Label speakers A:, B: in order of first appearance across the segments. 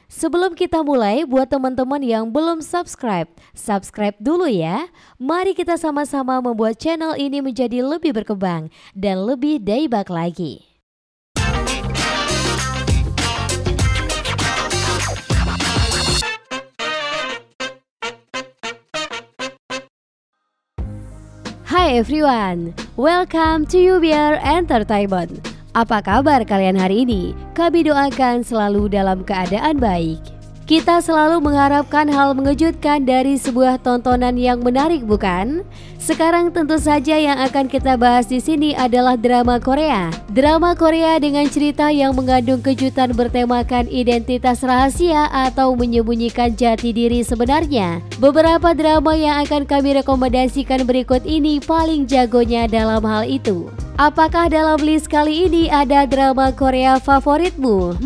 A: Sebelum kita mulai, buat teman-teman yang belum subscribe, subscribe dulu ya. Mari kita sama-sama membuat channel ini menjadi lebih berkembang dan lebih daybak lagi. Hi everyone, welcome to UBR Entertainment. Apa kabar kalian hari ini? Kami doakan selalu dalam keadaan baik. Kita selalu mengharapkan hal mengejutkan dari sebuah tontonan yang menarik, bukan? Sekarang tentu saja yang akan kita bahas di sini adalah drama Korea. Drama Korea dengan cerita yang mengandung kejutan bertemakan identitas rahasia atau menyembunyikan jati diri sebenarnya. Beberapa drama yang akan kami rekomendasikan berikut ini paling jagonya dalam hal itu. Apakah dalam list kali ini ada drama Korea favoritmu?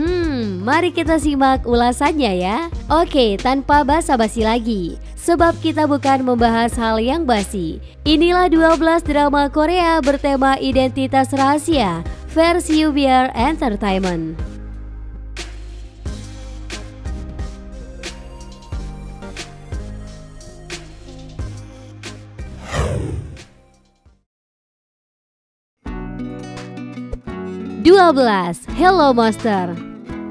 A: Mari kita simak ulasannya ya. Oke, tanpa basa-basi lagi, sebab kita bukan membahas hal yang basi. Inilah 12 drama Korea bertema identitas rahasia versi UBR Entertainment. Hello Monster.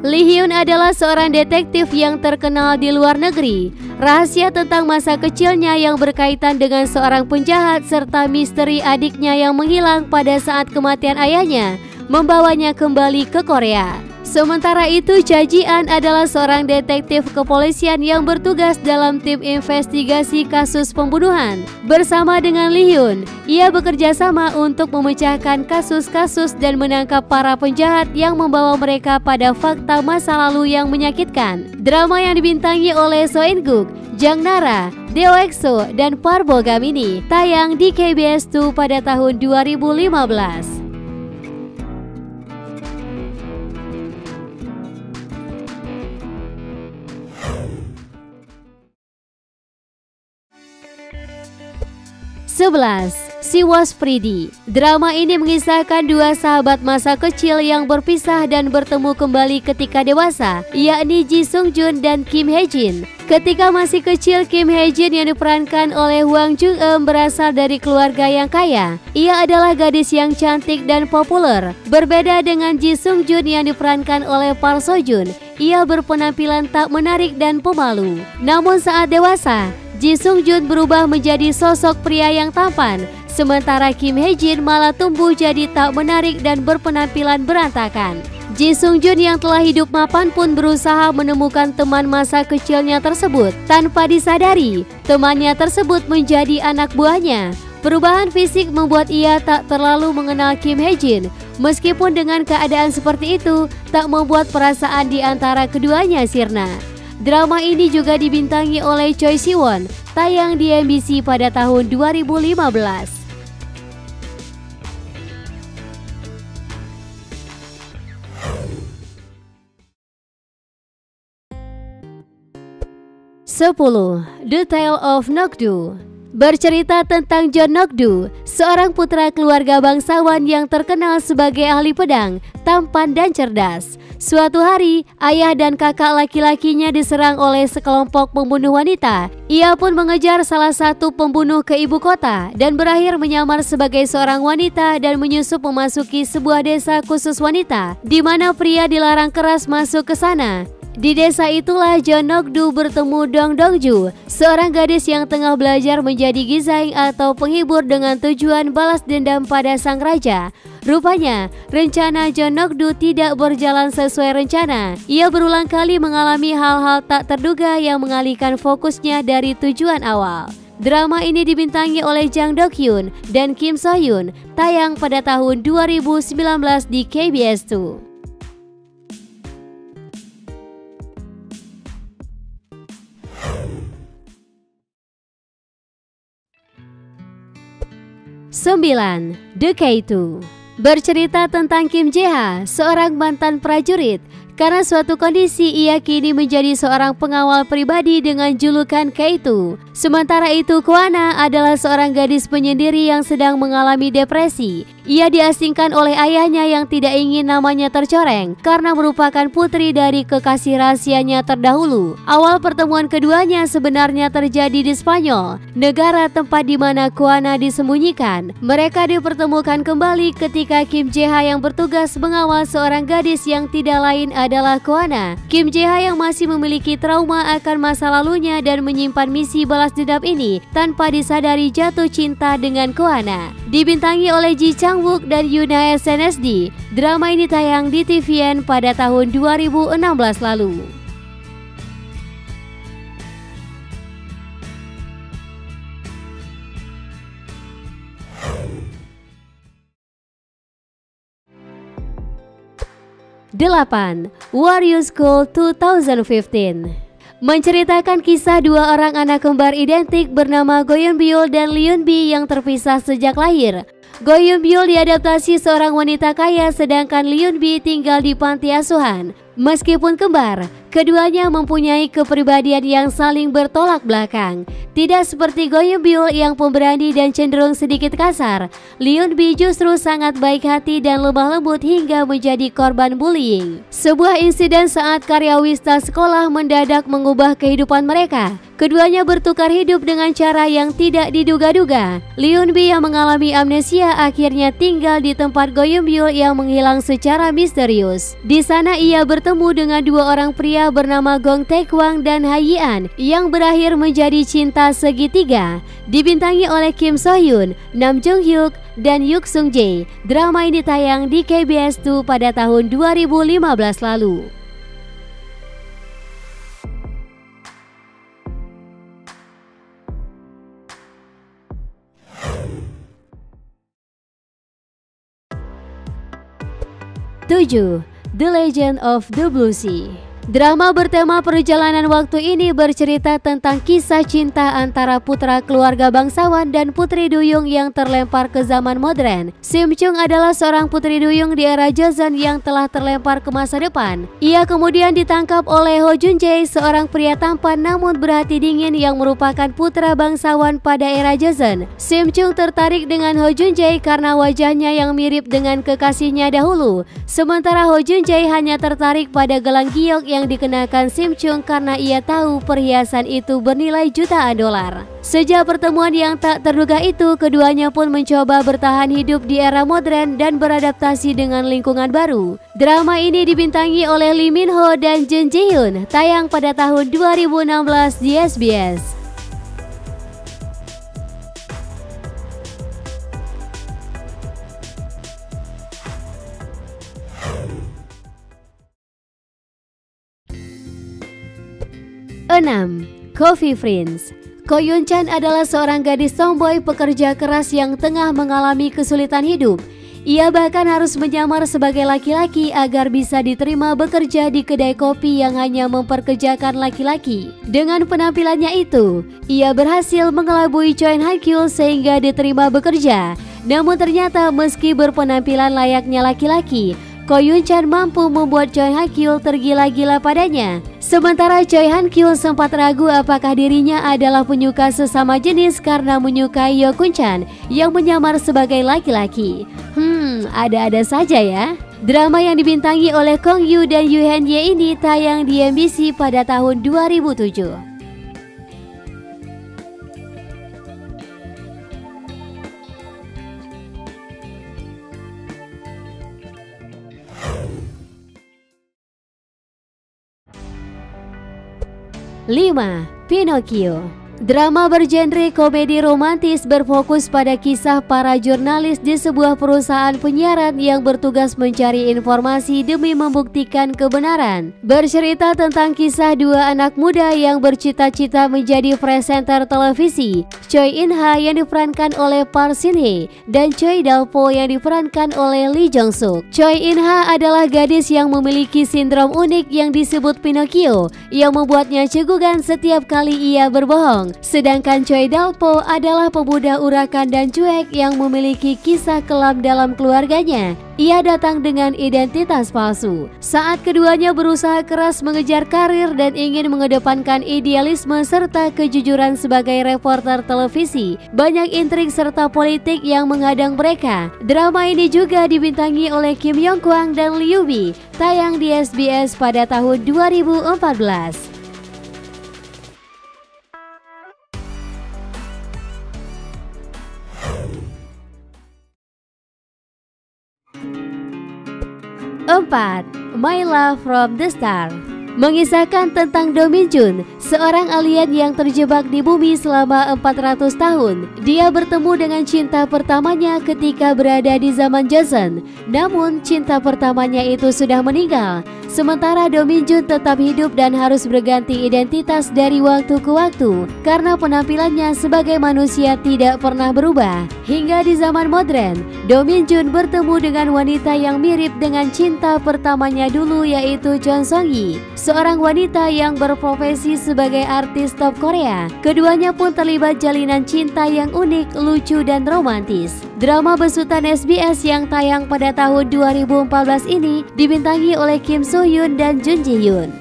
A: Lee Hyun adalah seorang detektif yang terkenal di luar negeri. Rahasia tentang masa kecilnya yang berkaitan dengan seorang penjahat serta misteri adiknya yang menghilang pada saat kematian ayahnya membawanya kembali ke Korea. Sementara itu, Cha Ji-an adalah seorang detektif kepolisian yang bertugas dalam tim investigasi kasus pembunuhan. Bersama dengan Lee Hyun, ia bekerja sama untuk memecahkan kasus-kasus dan menangkap para penjahat yang membawa mereka pada fakta masa lalu yang menyakitkan. Drama yang dibintangi oleh So In-guk, Jang Nara, Deo EXO, dan Park Bo Gum ini tayang di KBS 2 pada tahun 2015. She Was Pretty. Drama ini mengisahkan dua sahabat masa kecil yang berpisah dan bertemu kembali ketika dewasa, yakni Ji Sung Jun dan Kim Hye Jin. Ketika masih kecil, Kim Hye Jin yang diperankan oleh Hwang Jung Eum berasal dari keluarga yang kaya. Ia adalah gadis yang cantik dan populer. Berbeda dengan Ji Sung Jun yang diperankan oleh Park So Joon, ia berpenampilan tak menarik dan pemalu. Namun saat dewasa, Ji Sung Jun berubah menjadi sosok pria yang tampan, sementara Kim Hye Jin malah tumbuh jadi tak menarik dan berpenampilan berantakan. Ji Sung Jun yang telah hidup mapan pun berusaha menemukan teman masa kecilnya tersebut. Tanpa disadari, temannya tersebut menjadi anak buahnya. Perubahan fisik membuat ia tak terlalu mengenal Kim Hye Jin. Meskipun dengan keadaan seperti itu, tak membuat perasaan di antara keduanya sirna. Drama ini juga dibintangi oleh Choi Siwon, tayang di MBC pada tahun 2015. The Tale of Nok-du. Bercerita tentang John Nok-du, seorang putra keluarga bangsawan yang terkenal sebagai ahli pedang, tampan dan cerdas. Suatu hari, ayah dan kakak laki-lakinya diserang oleh sekelompok pembunuh wanita. Ia pun mengejar salah satu pembunuh ke ibu kota dan berakhir menyamar sebagai seorang wanita dan menyusup memasuki sebuah desa khusus wanita, di mana pria dilarang keras masuk ke sana. Di desa itulah John Nok-du bertemu Dong Dong-ju, seorang gadis yang tengah belajar menjadi gisaing atau penghibur dengan tujuan balas dendam pada sang raja. Rupanya, rencana John Nok-du tidak berjalan sesuai rencana. Ia berulang kali mengalami hal-hal tak terduga yang mengalihkan fokusnya dari tujuan awal. Drama ini dibintangi oleh Jang Dok-hyun dan Kim So-hyun, tayang pada tahun 2019 di KBS 2. The K2. Bercerita tentang Kim Jae-ha, seorang mantan prajurit. Karena suatu kondisi, ia kini menjadi seorang pengawal pribadi dengan julukan K2. Sementara itu, Kwana adalah seorang gadis penyendiri yang sedang mengalami depresi. Ia diasingkan oleh ayahnya yang tidak ingin namanya tercoreng karena merupakan putri dari kekasih rahasianya terdahulu. Awal pertemuan keduanya sebenarnya terjadi di Spanyol, negara tempat di mana Koana disembunyikan. Mereka dipertemukan kembali ketika Kim Jae-ha yang bertugas mengawal seorang gadis yang tidak lain adalah Koana. Kim Jae-ha yang masih memiliki trauma akan masa lalunya dan menyimpan misi balas dendam ini tanpa disadari jatuh cinta dengan Koana. Dibintangi oleh Ji Chang-wook dan Yoona SNSD, drama ini tayang di TVN pada tahun 2016 lalu. Delapan, Warrior School 2015 menceritakan kisah dua orang anak kembar identik bernama Go Yeon-byul dan Lee Eun-bi yang terpisah sejak lahir. Go Yeon-byul diadaptasi seorang wanita kaya sedangkan Lee Eun-bi tinggal di panti asuhan. Meskipun kembar, keduanya mempunyai kepribadian yang saling bertolak belakang. Tidak seperti Go Yeon-byul yang pemberani dan cenderung sedikit kasar, Lee Eun-bi justru sangat baik hati dan lemah lembut hingga menjadi korban bullying. Sebuah insiden saat karyawista sekolah mendadak mengubah kehidupan mereka. Keduanya bertukar hidup dengan cara yang tidak diduga-duga. Lee Eun-bi yang mengalami amnesia akhirnya tinggal di tempat Go Yeon-byul yang menghilang secara misterius. Di sana ia bertemu dengan dua orang pria bernama Gong Tae-kwang dan Ha Yi-an yang berakhir menjadi cinta segitiga. Dibintangi oleh Kim So-hyun, Nam Jung-hyuk, dan Yuk Sung-jae. Drama ini tayang di KBS 2 pada tahun 2015 lalu. Tujuh, The Legend of the Blue Sea. Drama bertema perjalanan waktu ini bercerita tentang kisah cinta antara putra keluarga bangsawan dan putri duyung yang terlempar ke zaman modern. Sim Chung adalah seorang putri duyung di era Joseon yang telah terlempar ke masa depan. Ia kemudian ditangkap oleh Ho Jun-jae, seorang pria tampan namun berhati dingin yang merupakan putra bangsawan pada era Joseon. Sim Chung tertarik dengan Ho Jun-jae karena wajahnya yang mirip dengan kekasihnya dahulu. Sementara Ho Jun-jae hanya tertarik pada gelang giok yang dikenakan Sim Chung karena ia tahu perhiasan itu bernilai jutaan dolar. Sejak pertemuan yang tak terduga itu, keduanya pun mencoba bertahan hidup di era modern dan beradaptasi dengan lingkungan baru. Drama ini dibintangi oleh Lee Min Ho dan Jun Ji Hyun, tayang pada tahun 2016 di SBS. Enam, Coffee Prince. Ko Yun-chan adalah seorang gadis tomboy pekerja keras yang tengah mengalami kesulitan hidup. Ia bahkan harus menyamar sebagai laki-laki agar bisa diterima bekerja di kedai kopi yang hanya memperkerjakan laki-laki. Dengan penampilannya itu, ia berhasil mengelabui Choi Han-kyul sehingga diterima bekerja. Namun ternyata meski berpenampilan layaknya laki-laki, Ko Yun-chan mampu membuat Choi Han-kyul tergila-gila padanya. Sementara Choi Han-kyul sempat ragu apakah dirinya adalah penyuka sesama jenis karena menyukai Yo Kun-chan yang menyamar sebagai laki-laki. Ada-ada saja ya. Drama yang dibintangi oleh Kong Yoo dan Yoo Han-ye ini tayang di MBC pada tahun 2007. Lima, Pinocchio. Drama bergenre komedi romantis berfokus pada kisah para jurnalis di sebuah perusahaan penyiaran yang bertugas mencari informasi demi membuktikan kebenaran. Bercerita tentang kisah dua anak muda yang bercita-cita menjadi presenter televisi, Choi In-ha yang diperankan oleh Park Shin-hye dan Choi Dal-po yang diperankan oleh Lee Jong-suk. Choi In-ha adalah gadis yang memiliki sindrom unik yang disebut Pinocchio yang membuatnya cegukan setiap kali ia berbohong. Jung, sedangkan Choi Dal-po adalah pemuda urakan dan cuek yang memiliki kisah kelam dalam keluarganya. Ia datang dengan identitas palsu. Saat keduanya berusaha keras mengejar karir dan ingin mengedepankan idealisme serta kejujuran sebagai reporter televisi, banyak intrik serta politik yang menghadang mereka. Drama ini juga dibintangi oleh Kim Yong Kwang dan Liu Bi, tayang di SBS pada tahun 2014. Empat, My Love from the Star. Mengisahkan tentang Do Min Jun, seorang alien yang terjebak di bumi selama 400 tahun. Dia bertemu dengan cinta pertamanya ketika berada di zaman Joseon. Namun cinta pertamanya itu sudah meninggal. Sementara Do Min Jun tetap hidup dan harus berganti identitas dari waktu ke waktu karena penampilannya sebagai manusia tidak pernah berubah. Hingga di zaman modern, Do Min Jun bertemu dengan wanita yang mirip dengan cinta pertamanya dulu, yaitu Chon Song Yi, seorang wanita yang berprofesi sebagai artis top Korea. Keduanya pun terlibat jalinan cinta yang unik, lucu, dan romantis. Drama besutan SBS yang tayang pada tahun 2014 ini dibintangi oleh Kim So Hyun dan Jun Ji Hyun.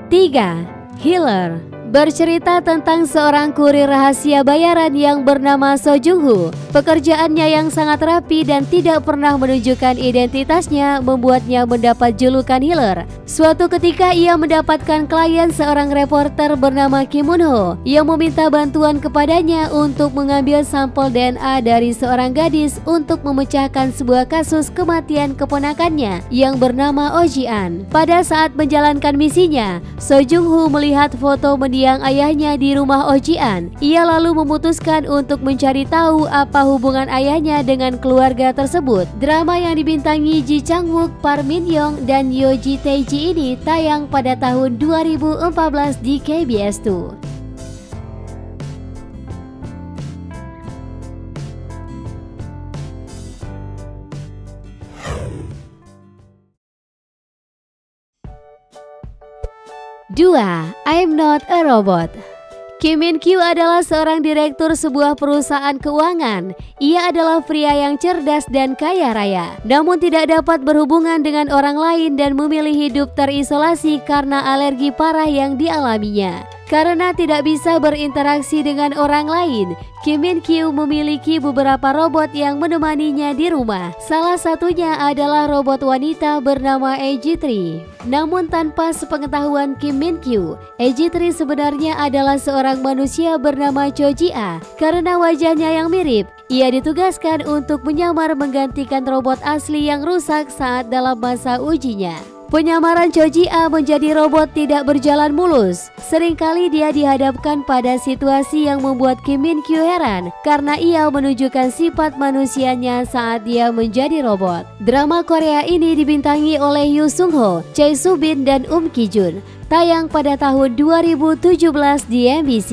A: Tiga, Healer. Bercerita tentang seorang kurir rahasia bayaran yang bernama So Jung Ho. Pekerjaannya yang sangat rapi dan tidak pernah menunjukkan identitasnya membuatnya mendapat julukan healer. Suatu ketika ia mendapatkan klien seorang reporter bernama Kim Moon Ho yang meminta bantuan kepadanya untuk mengambil sampel DNA dari seorang gadis untuk memecahkan sebuah kasus kematian keponakannya yang bernama Oh Ji-an. Pada saat menjalankan misinya, So Jung Ho melihat foto mendiang ayahnya di rumah Oh Ji-an. Ia lalu memutuskan untuk mencari tahu apa hubungan ayahnya dengan keluarga tersebut. Drama yang dibintangi Ji Chang-wook, Park Min Young, dan Yoo Ji Tae-ji ini tayang pada tahun 2014 di KBS 2. Dua, I'm Not a Robot. Kim Min Kyu adalah seorang direktur sebuah perusahaan keuangan. Ia adalah pria yang cerdas dan kaya raya, namun tidak dapat berhubungan dengan orang lain dan memilih hidup terisolasi karena alergi parah yang dialaminya. Karena tidak bisa berinteraksi dengan orang lain, Kim Min Kyu memiliki beberapa robot yang menemaninya di rumah. Salah satunya adalah robot wanita bernama AG3. Namun tanpa sepengetahuan Kim Min Kyu, AG3 sebenarnya adalah seorang manusia bernama Cho Ji-a. Karena wajahnya yang mirip, ia ditugaskan untuk menyamar menggantikan robot asli yang rusak saat dalam masa ujinya. Penyamaran Cho Ji-a menjadi robot tidak berjalan mulus. Seringkali dia dihadapkan pada situasi yang membuat Kim Min Kyu heran karena ia menunjukkan sifat manusianya saat dia menjadi robot. Drama Korea ini dibintangi oleh Yoo Sung Ho, Choi Soo Bin, dan Ki Jun. Tayang pada tahun 2017 di MBC.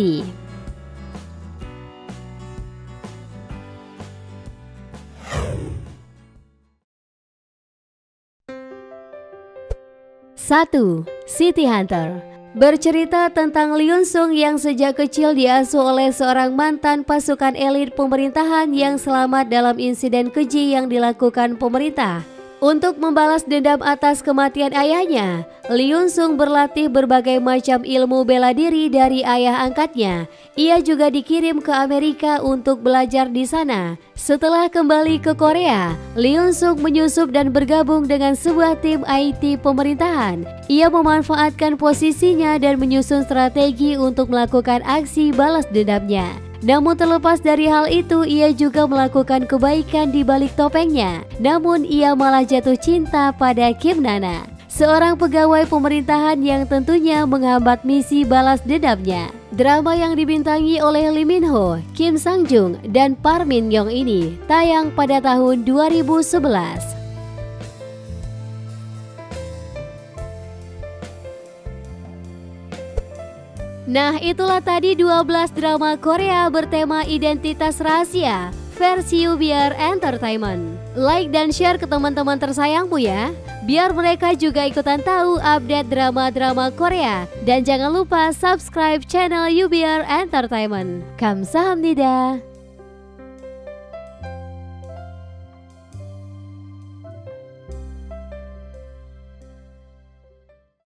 A: Satu, City Hunter. Bercerita tentang Leon Sung yang sejak kecil diasuh oleh seorang mantan pasukan elit pemerintahan yang selamat dalam insiden keji yang dilakukan pemerintah. Untuk membalas dendam atas kematian ayahnya, Leon Sung berlatih berbagai macam ilmu bela diri dari ayah angkatnya. Ia juga dikirim ke Amerika untuk belajar di sana. Setelah kembali ke Korea, Leon Sung menyusup dan bergabung dengan sebuah tim IT pemerintahan. Ia memanfaatkan posisinya dan menyusun strategi untuk melakukan aksi balas dendamnya. Namun terlepas dari hal itu, ia juga melakukan kebaikan di balik topengnya. Namun ia malah jatuh cinta pada Kim Nana, seorang pegawai pemerintahan yang tentunya menghambat misi balas dendamnya. Drama yang dibintangi oleh Lee Min Ho, Kim Sang Jung, dan Park Min Young ini tayang pada tahun 2011. Nah, itulah tadi 12 drama Korea bertema identitas rahasia. versi UBR Entertainment. Like dan share ke teman-teman tersayangmu ya, biar mereka juga ikutan tahu update drama-drama Korea. Dan jangan lupa subscribe channel UBR Entertainment. Kamsahamnida.